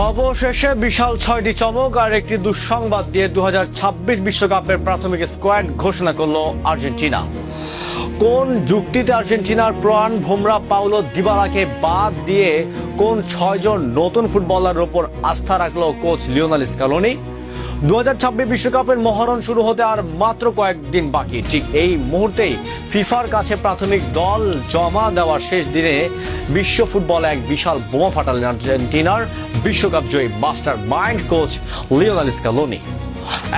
অবশেষে বিশাল 6টি চমক আর একটি দুঃসংবাদ দিয়ে 2026 বিশ্বকাপের প্রাথমিক স্কোয়াড ঘোষণা করলো আর্জেন্টিনা। কোন যুক্তিতে আর্জেন্টিনার প্রাণ ভোমরা পাউলো দিবালাকে বাদ দিয়ে কোন 6 জন নতুন ফুটবলারের উপর আস্থা রাখলো কোচ লিওনেল স্ক্যালোনি? 2026 বিশ্বকাপের মহরণ শুরু হতে আর মাত্র কয়েকদিন বাকি। ঠিক এই মুহূর্তেই ফিফার কাছে প্রাথমিক দল জমা দেওয়ার শেষ দিনে বিশ্ব ফুটবলে এক বিশাল বোমা ফাটালেন আর্জেন্টিনার বিশ্বকাপ জয়ী master mind coach Lionel Scaloni.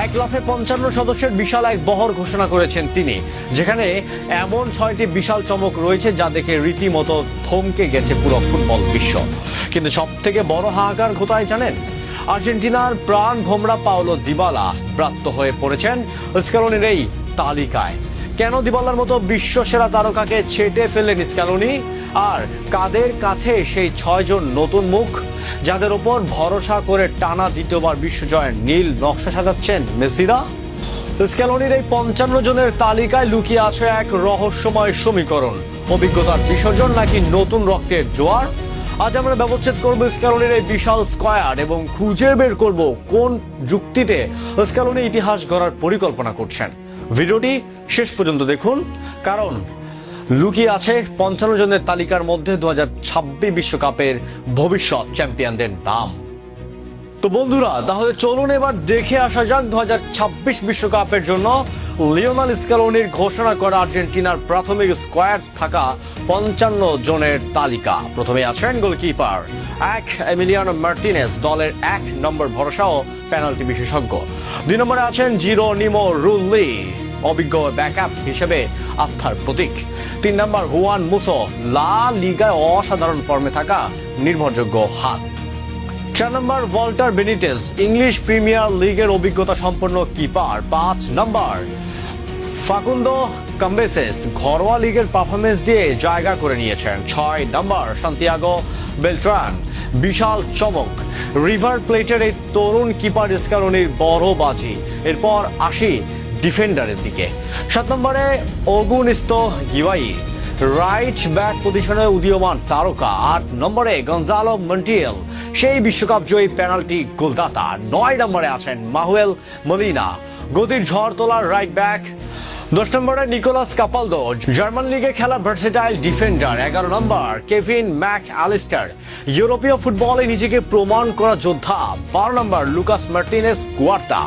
এক লাফে 55 সদস্যের বিশাল এক বহর ঘোষণা করেছেন তিনি, যেখানে এমন 6টি বিশাল চমক রয়েছে যা দেখে রীতিমতো থমকে গেছে পুরো ফুটবল বিশ্ব। কিন্তু সব থেকে বড় হাহাকার কোথায় জানেন? আর্জেন্টিনার প্রাণ ভোমরা পাউলো দিবালা প্রাপ্ত হয়ে পড়েছেন স্ক্যালোনির এই তালিকায়। কেন দিবালার মতো বিশ্বসেরা তারকাকে ছেটে ফেললেন স্ক্যালোনি? আর কাদের কাছে সেই 6 জন নতুন মুখ যাদের ওপর ভরসা করে টানা দ্বিতীয়বার বিশ্বজয়ের নীল নকশা সাজাচ্ছেন মেসিরা? স্ক্যালোনির এই 55 জনের তালিকায় লুকিয়ে আছে এক রহস্যময় সমীকরণ, অভিজ্ঞতার বিসর্জন নাকি নতুন রক্তের জোয়ার? আজ আমরা ব্যবচ্ছেদ করবো স্ক্যালোনির এই বিশাল স্কোয়াড এবং খুঁজে বের করব কোন যুক্তিতে স্ক্যালোনি ইতিহাস গড়ার পরিকল্পনা করছেন। ভিডিওটি শেষ পর্যন্ত দেখুন, কারণ লুকিয়ে আছে 55 জনের তালিকার মধ্যে 2026 বিশ্বকাপের ভবিষ্যৎ চ্যাম্পিয়নদের নাম। তো বন্ধুরা, তাহলে চলুন এবার দেখে আসা যাক 2026 বিশ্বকাপের জন্য লিওনেল স্ক্যালোনির ঘোষণা করা আর্জেন্টিনার প্রাথমিক স্কোয়াড থাকা 55 জনের তালিকা। প্রথমে আছেন গোলকিপার এমিলিয়ানো মার্টিনেজ, দলের 1 নম্বর ভরসা ও পেনাল্টি বিশেষজ্ঞ। 2 নম্বরে আছেন জিরোনিমো রুল্লি, অভিজ্ঞ ব্যাকআপ হিসেবে আস্থার প্রতীক। 3 নম্বর হুয়ান মুসো, লা লিগায় অসাধারণ ফর্মে থাকা নির্ভরযোগ্য হাত। 4 নম্বর ওয়াল্টার বেনিটেজ, ইংলিশ প্রিমিয়ার লিগের অভিজ্ঞতা সম্পন্ন কিপার। 5 নম্বর ফাকুন্দো কাম্বেসেস, ঘরোয়া লিগের পারফরমেন্স দিয়ে জায়গা করে নিয়েছেন। 6 নম্বর সান্তিয়াগো বেলট্রান, বিশাল চমক, রিভার প্লেটের এই তরুণ কিপার স্ক্যালোনির বড় বাজি। এরপর আসি ডিফেন্ডারের দিকে। 7 নম্বরে অগুনিস্তো গিওয়াই, রাইট ব্যাক পজিশনে উদীয়মান তারকা। 8 নম্বরে গঞ্জালো মন্টিয়েল, সেই বিশ্বকাপ জয়ী পেনাল্টি গোলদাতা। 9 নম্বরে আছেন মাহুয়েল মলিনা, গতির ঝড় তোলার রাইট ব্যাক। 10 নম্বরে নিকোলাস কাপালদো, জার্মান লিগে খেলা ভার্সেটাইল ডিফেন্ডার। 11 নম্বর কেভিন ম্যাক অ্যালিস্টার, ইউরোপীয় ফুটবলে নিজেকে প্রমাণ করা যোদ্ধা। 12 নম্বর লুকাস মার্টিনেস কুয়ার্তা,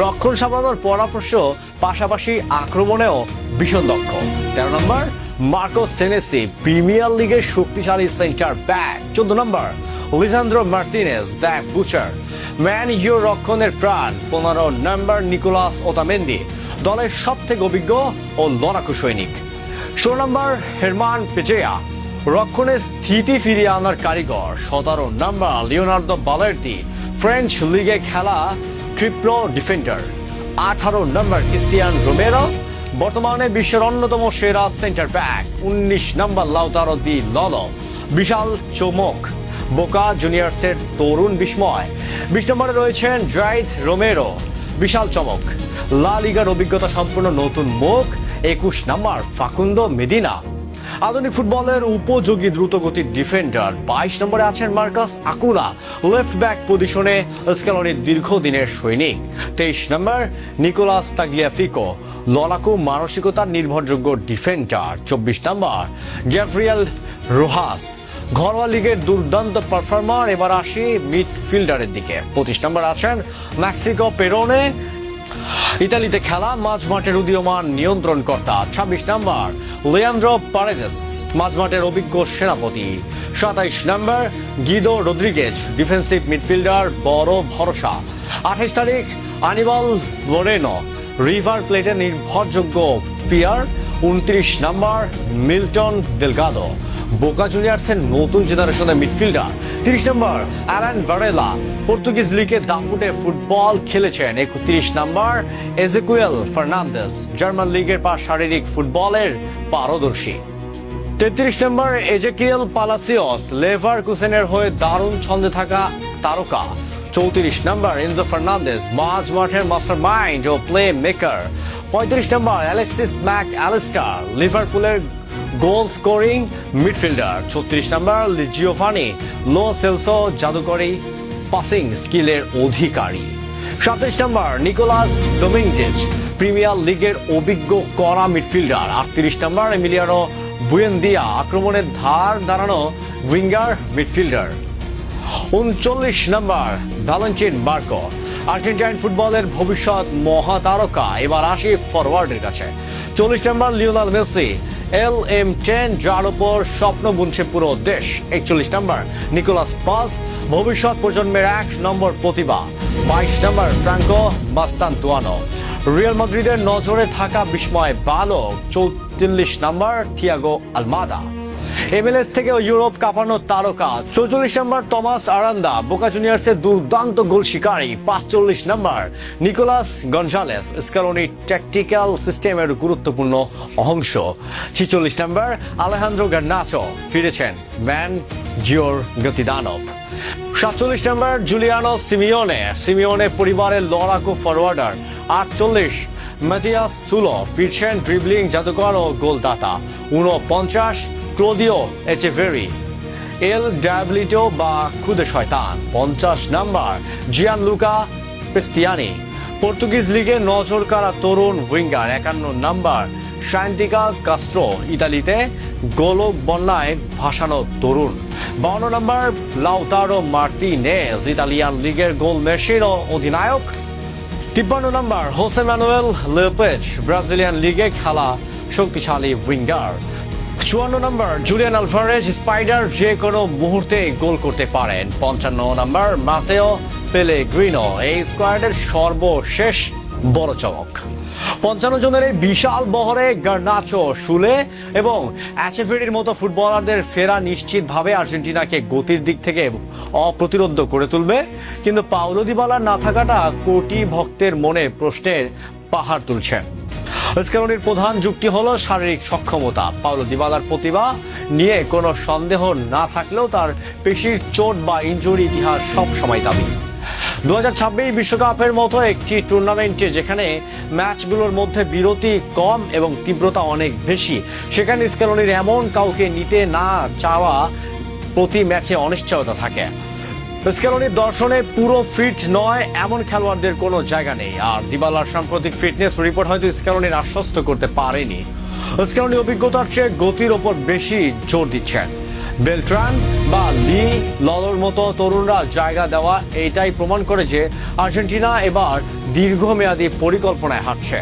রক্ষণ সামলানোর পরামর্শ পাশাপাশি আক্রমণেও ভীষণ দক্ষ। 13 নম্বর মার্কো সেনেসি, প্রিমিয়ার লিগের শক্তিশালী সেন্টার ব্যাক। 14 নম্বর Lisandro Martinez, the butcher, Man U রক্ষণের প্রাণ। 15 নম্বর নিকোলাস ওতামেন্দি, দলের সব থেকে অভিজ্ঞ ও লড়াকু সৈনিক। 16 নম্বর হেরমান পেচেয়া, রক্ষণে স্থিতি ফিরিয়ে আনার কারিগর। 17 নম্বর লিওনার্দো বালের্তি, ফ্রেঞ্চ লিগে খেলা ট্রিপ্লো ডিফেন্ডার। 18 নম্বর ক্রিস্টিয়ান রোমেরো, বর্তমানে বিশ্বের অন্যতম সেরা সেন্টার ব্যাক। 19 নম্বর লাউতারো দি ললো, বিশাল চমক, বোকা জুনিয়র্সের তরুণ বিস্ময়। 20 নম্বরে রয়েছেন জাইদ রোমেরো, বিশাল চমক, লা লিগার অভিজ্ঞতা সম্পন্ন নতুন মুখ। 21 নম্বর ফাকুন্দো মেদিনা, আধুনিক ফুটবলের উপযোগী দ্রুতগতির ডিফেন্ডার। 22 নম্বরে আছেন মার্কাস আকুনা, লেফট ব্যাক পজিশনে স্ক্যালোনির দীর্ঘদিনের সৈনিক। 23 নম্বর নিকোলাস তাগলিয়াফিকো, লড়াকু মানসিকতার নির্ভরযোগ্য ডিফেন্ডার। 24 নম্বর গ্যাব্রিয়েল রোহাস, ঘরোয়া লিগের দুর্দান্ত পারফর্মার। এবার আসি মিডফিল্ডারের দিকে। 25 নম্বর আছেন মেক্সিকো পেরোনে, ইতালিতে খেলা মাঝমাঠের উদীয়মান নিয়ন্ত্রণকর্তা। 26 নম্বর লিয়ান্দ্রো পারেদেস, মাঝমাঠের অভিজ্ঞ সেনাপতি। 27 নম্বর গিদো রদ্রিগেজ, ডিফেন্সিভ মিডফিল্ডার, বড় ভরসা। 28 তারিখ আনিবাল লোরেনো, রিভার প্লেটের নির্ভরযোগ্য পিয়ার। 29 নম্বর মিল্টন দেলগাদো, বোকা জুনিয়র্সের নতুন জেনারেশনের মিডফিল্ডার। 30 নম্বর অ্যালান ভারেলা, পর্তুগিজ লিগে দাপুটে ফুটবল খেলেছেন। 31 নম্বর এজেকুয়েল ফার্নান্দেস, জার্মান লিগের শারীরিক ফুটবলের পারদর্শী। 33 নম্বর এজেকিয়েল পালাসিওস, লেভারকুসেনের হয়ে দারুণ ছন্দে থাকা তারকা। 34 নম্বর এনজো ফার্নান্দেজ, মাঝ মাঠের মাস্টার মাইন্ড ও প্লে মেকার। 35 নম্বর অ্যালেক্সিস ম্যাক অ্যালিস্টার, লিভারপুলের গোল স্কোরিং মিডফিল্ডার। 36 নম্বর জিওভানি লো সেলসো, জাদুকরী পাসিং স্কিলের অধিকারী। 27 নম্বর নিকোলাস ডোমিঙ্গেজ, প্রিমিয়ার লিগের অভিজ্ঞ কড়া মিডফিল্ডার। 38 নম্বর এমিলিয়ানো বুয়েন্দিয়া, আক্রমণের ধার দাঁড়ানো উইঙ্গার মিডফিল্ডার। 39 নম্বর ভ্যালেন্টিন বার্কো, আর্জেন্টাইন ফুটবলের ভবিষ্যৎ মহাতারকা। এবার আসি ফরওয়ার্ডের কাছে। 40 নম্বর লিওনেল মেসি, LM10, যার উপর স্বপ্ন বুনছে পুরো দেশ। 41 নম্বর নিকোলাস পাস, ভবিষ্যৎ প্রজন্মের 1 নম্বর প্রতিভা। 22 নম্বর ফ্রাঙ্কো বাস্তান্তুয়ানো, রিয়াল মাদ্রিদের নজরে থাকা বিস্ময় বালক। 34 নম্বর থিয়াগো আলমাদা, MLS থেকে ইউরোপ কাঁপানো তারকা। 44 নম্বর টমাস আরান্দা, বোকা জুনিয়র্সের দুর্দান্ত গোল শিকারী। 45 নম্বর নিকোলাস গনজালেস, স্ক্যালোনি ট্যাকটিক্যাল সিস্টেমের গুরুত্বপূর্ণ অংশ। 46 নম্বর আলেহান্দ্রো গার্নাচো, ফিরেছেন ম্যান জিওর গতিদানব। 47 নম্বর জুলিয়ানো সিমিওনে পরিবারের লড়াকু ফরওয়ার্ডার। 48 মাতিয়াস সুলো, ফিরছেন ড্রিবলিং জাদুকর ও গোলদাতা। 49 ক্লোদিও এচেভেরি, এল ডায়াবলিটো বা খুদে শয়তান। 50 নম্বর জিয়ানলুকা পেস্তিয়ানি, পর্তুগিজ লিগে নজর কাড়া তরুণ উইঙ্গার। 51 নম্বর সান্টিকা কাস্ট্রো, ইতালিতে গোলক বন্যায় ভাসানো তরুণ। 52 নম্বর লাউতারো মার্টিনেজ, ইতালিয়ান লিগের গোল মেশিন ও অধিনায়ক। 53 নম্বর হোসে ম্যানুয়েল লোপেজ, ব্রাজিলিয়ান লিগে খেলা শক্তিশালী উইঙ্গার। 54 নম্বর জুলিয়ান আলভারেজ, স্পাইডার, যে কোনো মুহূর্তে গোল করতে পারেন। 55 নম্বর মাতেও পেলেগ্রিনো, এই স্কোয়াডের সর্বশেষ বড় চমক। 55 জনের এই বিশাল বহরে গার্নাচো, সুলে এবং অ্যাচেভেরির মতো ফুটবলারদের ফেরা নিশ্চিতভাবে আর্জেন্টিনাকে গতির দিক থেকে অপ্রতিরোধ করে তুলবে। কিন্তু পাউলো দিবালার না থাকাটা কোটি ভক্তের মনে প্রশ্নের পাহাড় তুলছে। স্ক্যালোনির প্রধান যুক্তি হলো শারীরিক সক্ষমতা। পাউলো দিবালার প্রতিভা নিয়ে কোনো সন্দেহ না থাকলেও তার পেশির চোট বা ইনজুরি ইতিহাস সব সময় দাবি। 2026 বিশ্বকাপের মতো একটি টুর্নামেন্টে যেখানে ম্যাচগুলোর মধ্যে বিরতি কম এবং তীব্রতা অনেক বেশি, সেখানে স্ক্যালোনির এমন কাউকে নিতে না চাওয়া প্রতি ম্যাচে অনিশ্চয়তা থাকে। স্ক্যালোনির দর্শনে পুরো ফিট নয় এমন খেলোয়াড়দের কোনো জায়গা নেই। আর দিবালার সাম্প্রতিক ফিটনেস রিপোর্ট হয়তো স্ক্যালোনির আশ্বস্ত করতে পারেনি। স্ক্যালোনি অভিজ্ঞতার চেয়ে গতির ওপর বেশি জোর দিচ্ছেন। বেলট্রান বা লি ললোর মতো তরুণরা জায়গা দেওয়া এইটাই প্রমাণ করে যে আর্জেন্টিনা এবার দীর্ঘমেয়াদী পরিকল্পনায় হাঁটছে।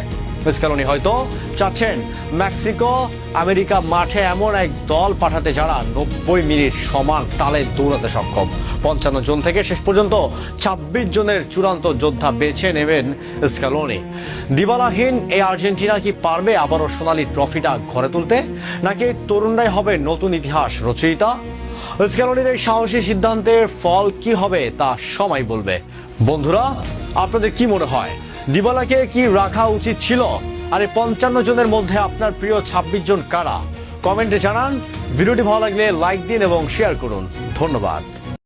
স্ক্যালোনি হয়তো চাচ্ছেন মেক্সিকো আমেরিকা মাঠে এমন এক দল পাঠাতে যারা 90 মিনিট সমান তালে দৌড়াতে সক্ষম। 55 জন থেকে শেষ পর্যন্ত 26 জনের চূড়ান্ত যোদ্ধা বেছে নেবেন স্ক্যালোনি। দিবালাহীন এই আর্জেন্টিনা কি পারবে আবারও সোনালী ট্রফিটা ঘরে তুলতে, নাকি তরুণরাই হবে নতুন ইতিহাস রচয়িতা? স্ক্যালোনির এই সাহসী সিদ্ধান্তের ফল কি হবে তা সময় বলবে। বন্ধুরা, আপনাদের কি মনে হয়, দিবালাকে কি রাখা উচিত ছিল? আর এই 55 জনের মধ্যে আপনার প্রিয় 26 জন কারা? কমেন্টে জানান। ভিডিওটি ভালো লাগলে লাইক দিন এবং শেয়ার করুন। ধন্যবাদ।